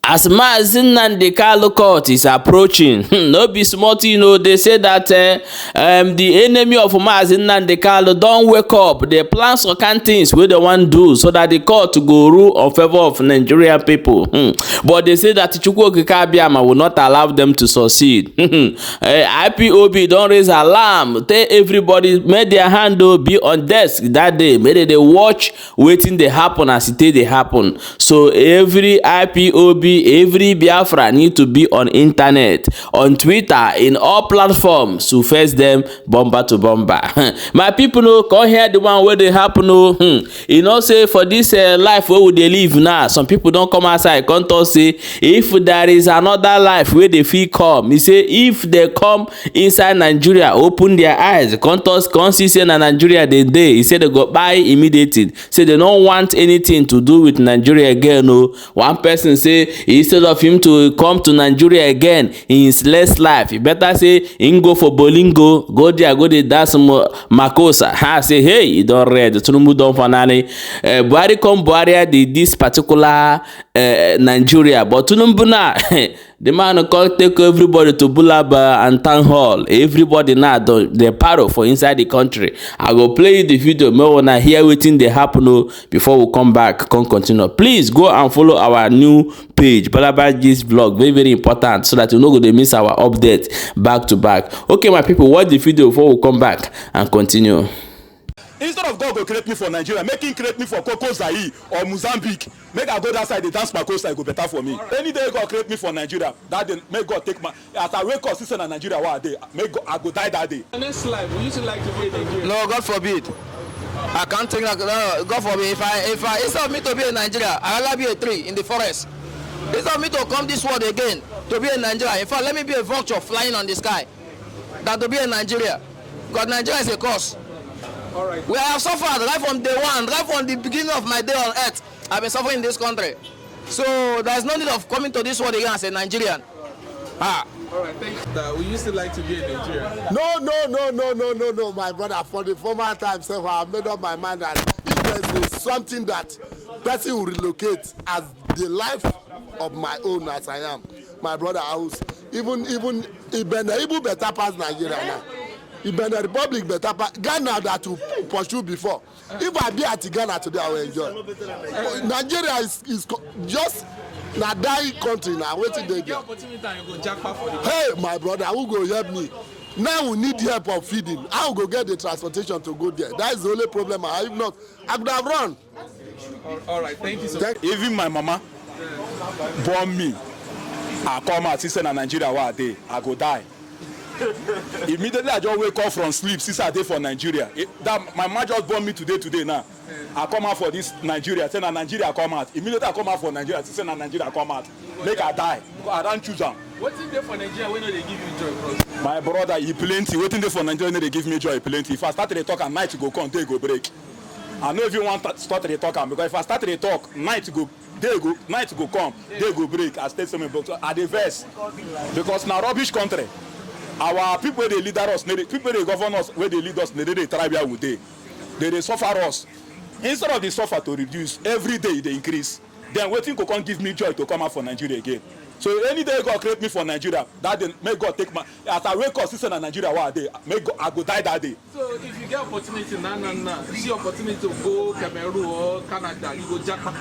As Mazi Nnamdi Kanu court is approaching, no be small thing, they say that the enemy of Mazi Nnamdi Kanu don't wake up. They plan some kind things wey they want do so that the court go rule in favor of Nigerian people. But they say that Chukwu Okike Abiama will not allow them to succeed. IPOB don't raise alarm. Tell everybody make their hand be on desk that day. Make they watch waiting they happen as it they happen. So every IPOB, every Biafra need to be on internet, on Twitter, in all platforms to face them bomber to bomber. My people come hear the one where they happen. Say for this life where would they live now, some people don't come outside come talk say if there is another life where they feel come. He say if they come inside Nigeria, open their eyes, come see say na Nigeria they dey. He say they go buy immediately. Say they don't want anything to do with Nigeria again. One person say instead of him to come to Nigeria again in his last life, he better say him go for Bolingo, go there, go there, that's Makosa. I say, hey, you don't read Tinubu don't fanani. Buhari come Buhari did this particular Nigeria, but Tinubu na the man call take everybody to Bulaba and Town Hall. Everybody now they paro for inside the country. I go play the video. Me wanna hear wetin dey happen before we come back. Continue. Please go and follow our new page, Balabajis vlog. Very very important so that you no go dey miss our update back to back. Okay, my people, watch the video before we come back and continue. Instead of God go create me for Nigeria, make him create me for Zaire or Mozambique. Make I go that side, they dance my coast, go better for me. Right. Any day God create me for Nigeria, that day make God take my. As I wake up, sister in Nigeria, what day? Make God, I go die that day. Next life, we used to like to be in Nigeria. No, God forbid. I can't think like God forbid. If I instead of me to be in Nigeria, I rather be a tree in the forest. Instead of me to come this world again to be in Nigeria, in fact, let me be a vulture flying on the sky. That to be in Nigeria, because Nigeria is a curse. All right. We have suffered right from day one, right from the beginning of my day on earth. I've been suffering in this country. So there's no need of coming to this world again as a Nigerian. All right, thank you. We used to like to be in Nigeria. No, my brother. For the former time, so I made up my mind that if there is something that person will relocate as the life of my own as I am, my brother, I was even better past Nigeria now. Even the Republic better Ghana that to pursue before. If I be at Ghana today, I will enjoy. Nigeria is just na die country now. Waiting there. Hey, my brother, who go help me? Now we need help of feeding. I will go get the transportation to go there. That is the only problem. If not, I could have run. All right, thank you so much. Even my mama born me. I come out, sister in Nigeria, what day? I go die. Immediately I just wake up from sleep since I day for Nigeria. My mom just born me today now. I come out for this Nigeria. Say na Nigeria come out. Immediately I come out for Nigeria. Say na Nigeria come out. Make I die. Because I don't choose them. What's in there for Nigeria when they give you joy, bro? My brother, he plenty. Waiting there for Nigeria when they give me joy, plenty. If I start to talk at night to go come, day go break. I know if you want to start to talk, because if I start to talk, night go, day go, night go come, day go break. I stay some books at the verse. Because now rubbish country. Our people they lead us, people they govern us, where they lead us, they try with they suffer us. Instead of the suffer to reduce, every day they increase. Then waiting to come give me joy to come out for Nigeria again. So any day God create me for Nigeria, that day make God take my. As I wake up, sister in Nigeria, what day? Make God, I go die that day. So if you get opportunity, you see opportunity to go Cameroon or Canada, you go Japan.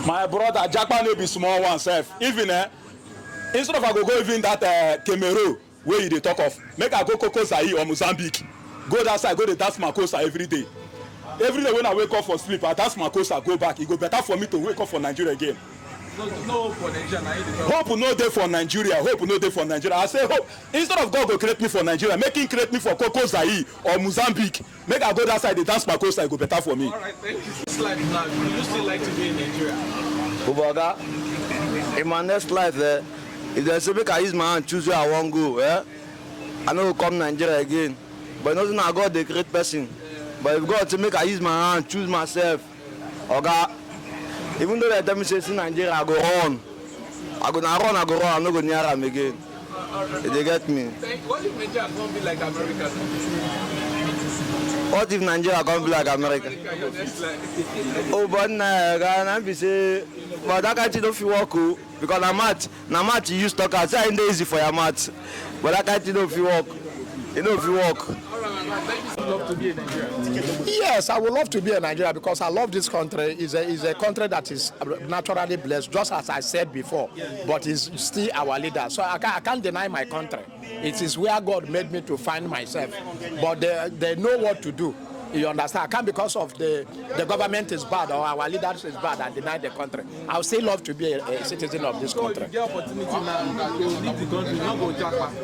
My brother, Japan will be small one self. Even instead of I go even that Cameroon. Where you dey talk of, make I go Zaire or Mozambique, go that side, go to dance Makosa every day. Every day when I wake up for sleep, I dance Makosa, go back. It go better for me to wake up for Nigeria again. No hope for Nigeria. Hope no day for Nigeria. Hope no day for Nigeria. I say hope. Instead of God go create me for Nigeria, make him create me for Zaire or Mozambique. Make I go that side, they dance Makosa, it go better for me. All right, thank you. This life now, you used to like to be in Nigeria. Ubaga, in my next life there. If there's a make I use my hand, choose where I want to go, I know come Nigeria again. But not I got the great person. But if God to make I use my hand, choose myself, okay. Even though they tell me say in Nigeria, I go run. I go run, I'm not go near them again. They get me. What if Nigeria gonna be like America? What if Nigeria gonna be like America? Oh, but Ghana be say but that kind of thing don't feel work because na match you use talk as say ain't easy for your match, but that kind of thing don't feel work. It don't feel work. Love to be in Nigeria. Yes, I would love to be in Nigeria because I love this country. It's a country that is naturally blessed, just as I said before, but is still our leader. So I can't deny my country. It is where God made me to find myself, but they know what to do. You understand? I can't because of the government is bad or our leaders is bad and deny the country. I would still love to be a citizen of this country. You get opportunity now to leave the country, not go Japan.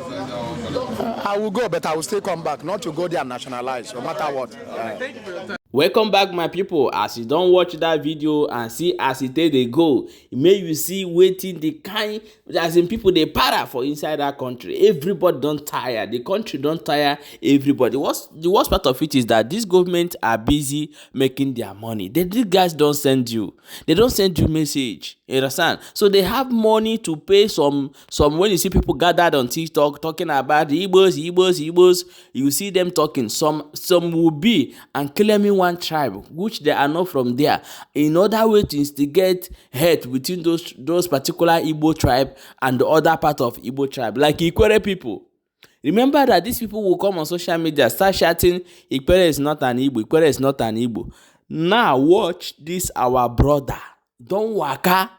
I will go, but I will still come back, not to go there and nationalize, no matter what. Thank you for your time. Welcome back, my people. As you don't watch that video and see as it dey go, may you see waiting the kind as in people they para for inside that country. Everybody don't tire. The country don't tire everybody. The worst part of it is that this government are busy making their money. These guys don't send you. They don't send you message. You understand? So they have money to pay some when you see people gathered on TikTok talking about the Igbos, you see them talking. Some will be and claiming one tribe, which they are not from there, in order way to instigate hate between those particular Igbo tribe and the other part of Igbo tribe, like Ikwere people. Remember that these people will come on social media, start shouting, Ikwere is not an Igbo, Ikwere is not an Igbo. Now watch this, our brother. Don't waka,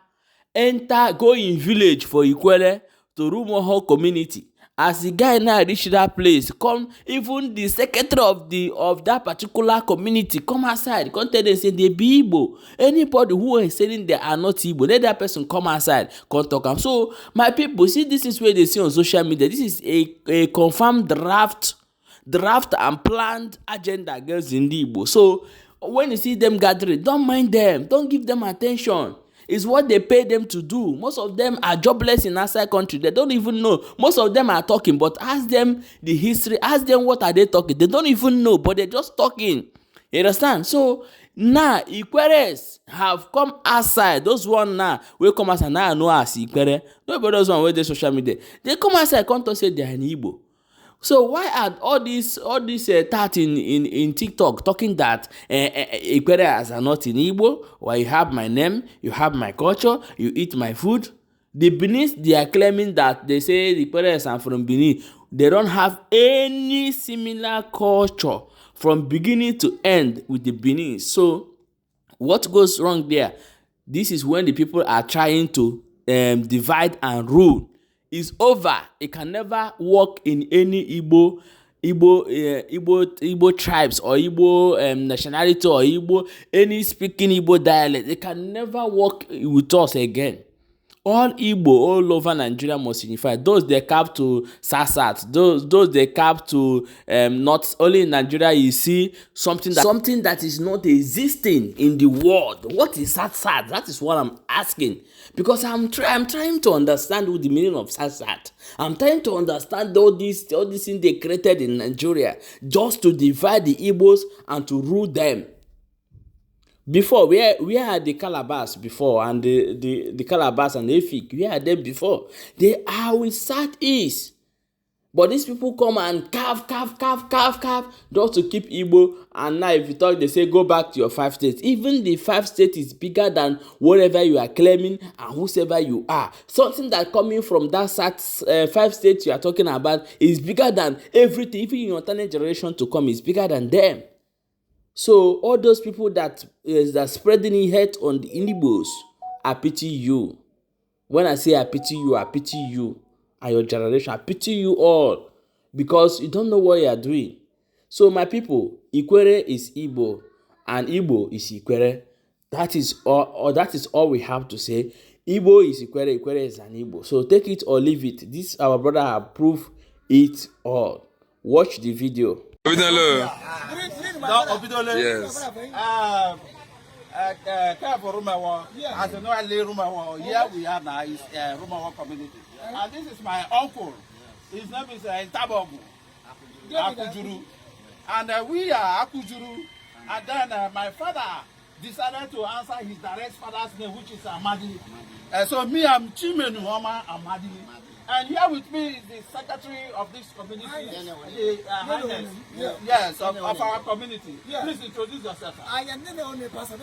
enter, go in village for Ikwere to Rumoho community. As the guy now reach that place, come even the secretary of that particular community come outside, come tell them say they be Igbo. Anybody who is saying they are not Igbo, let that person come outside, come talk am. So my people, see, this is where they see on social media. This is a confirmed draft and planned agenda against the Igbo. So when you see them gathering, don't mind them, don't give them attention. It's what they pay them to do. Most of them are jobless in outside country. They don't even know. Most of them are talking, but ask them the history, ask them what are they talking. They don't even know, but they're just talking. You understand? So now Ikweres have come outside. Those one now will come outside now know as Ikwere. Nobody those one with the social media. They come outside, come to say they are in Igbo. So why are all these tat in TikTok talking that Ikwereans are not in Igbo? Why you have my name, you have my culture, you eat my food? The Benin, they are claiming that they say the Ikwereans are from Benin. They don't have any similar culture from beginning to end with the Benin. So what goes wrong there? This is when the people are trying to divide and rule. Is over. It can never work in any Igbo tribes or Igbo nationality or Igbo any speaking Igbo dialect. It can never work with us again. All Igbo all over Nigeria must unify. Those they cap to Sasat, those they cap to not only in Nigeria. You see something that is not existing in the world. What is Sasat? That is what I'm asking, because I'm trying to understand what the meaning of Sasat. I'm trying to understand all these things they created in Nigeria just to divide the Igbos and to rule them. Before, where are the Calabas before, and the Calabas and the Efik? Where are them before? They are with Southeast. But these people come and carve just to keep Igbo. And now if you talk, they say go back to your 5 states. Even the 5 states is bigger than whatever you are claiming and whosoever you are. Something that coming from that 5 states you are talking about is bigger than everything. Even in your alternate generation to come is bigger than them. So all those people that spreading hate on the Igbos, I pity you. When I say I pity you and your generation. I pity you all because you don't know what you are doing. So my people, Ikwere is Igbo and Igbo is Ikwere. That is all we have to say. Igbo is Ikwere, Ikwere is an Igbo. So take it or leave it. This our brother have proved it all. Watch the video. Yes. Here we are now is Rumawa community. And this is my uncle. His name is Tabogu Akujuru. And we are Akujuru. And then my father decided to answer his direct father's name, which is Amadi. So me, I'm Chimenu Oma Amadi. And here with me is the secretary of this community, Highness, yes, of our community. Please introduce yourself. I am Nene Pastor.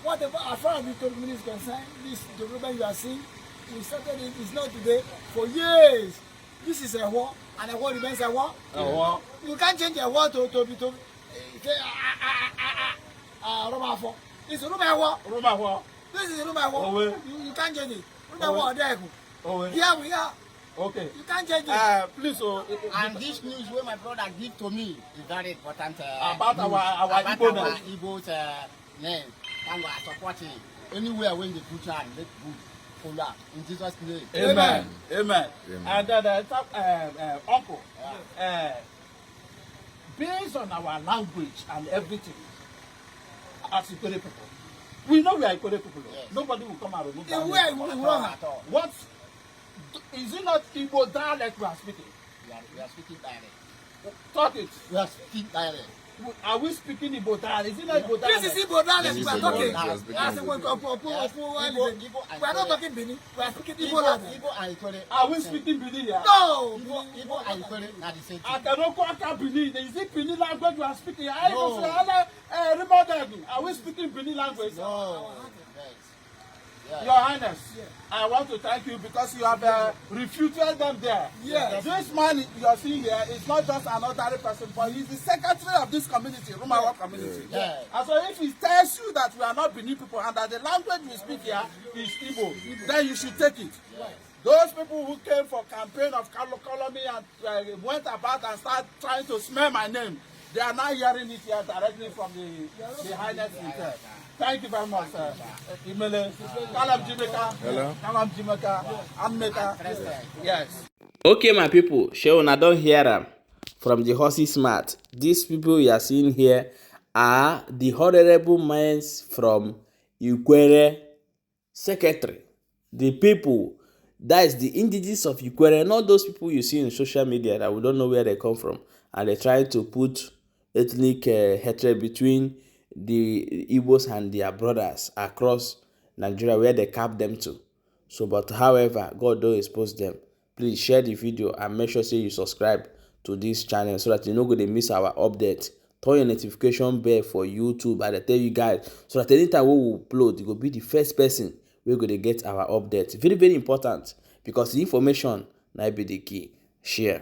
whatever, as far as the community is concerned, this development you are seeing, we started it, it's not today, for years. This is a war, and a war remains a war. You can't change a war to Roma. It's Roma war. This is Roma war. You can't change it. Roma war, there. Here we are. Okay. You can't change it. Please, and this news where my brother give to me is very important. About our Igbo's name. And we are supporting anywhere when they put on let good. In Jesus' name. Amen. Amen. And then uncle, based on our language and everything, as Ikore people, we know we are Ikore people. Yes. Nobody will come and remove that. What is it not Igbo dialect we are speaking? We are speaking dialect. Talk it. We are speaking dialect. Are we speaking Igbo dialect? Is it not Igbo dialect? This is Igbo dialect we are talking. We are not talking Bini. We are speaking Igbo language. Igbo and Ikore. Are we speaking Bini here? No. Igbo and Ikore are the same thing. I cannot go after Bini. Is it Bini language we are speaking? No. Are we speaking Bini language? No. Your Highness, I want to thank you because you have refuted them there. Yes. This man you are seeing here is not just an ordinary person, but he's the secretary of this community, Rumawa community. Yes. And so if he tells you that we are not Benin people and that the language we speak here is Igbo, then you should take it. Yes. Those people who came for campaign of colony and went about and started trying to smear my name, they are now hearing it here directly from the Highness himself. Thank you very much, sir. Imele, Kalam Jimeka, Kalam Jimeka, Ameka. Yes. Okay, my people, shey una don hear am from the horse's mouth. These people you are seeing here are the honorable minds from Ikwere secretary. The people, that is the indigenous of Ikwere, not those people you see in social media that we don't know where they come from, and they try to put ethnic hatred between the Igbos and their brothers across Nigeria where they cap them to. So, but however, God don't expose them. Please share the video and make sure say you subscribe to this channel so that you no go dey miss our update. Turn your notification bell for YouTube and I tell you guys so that anytime we will upload, you go be the first person we go to get our update. Very, very important because the information might be the key. Share.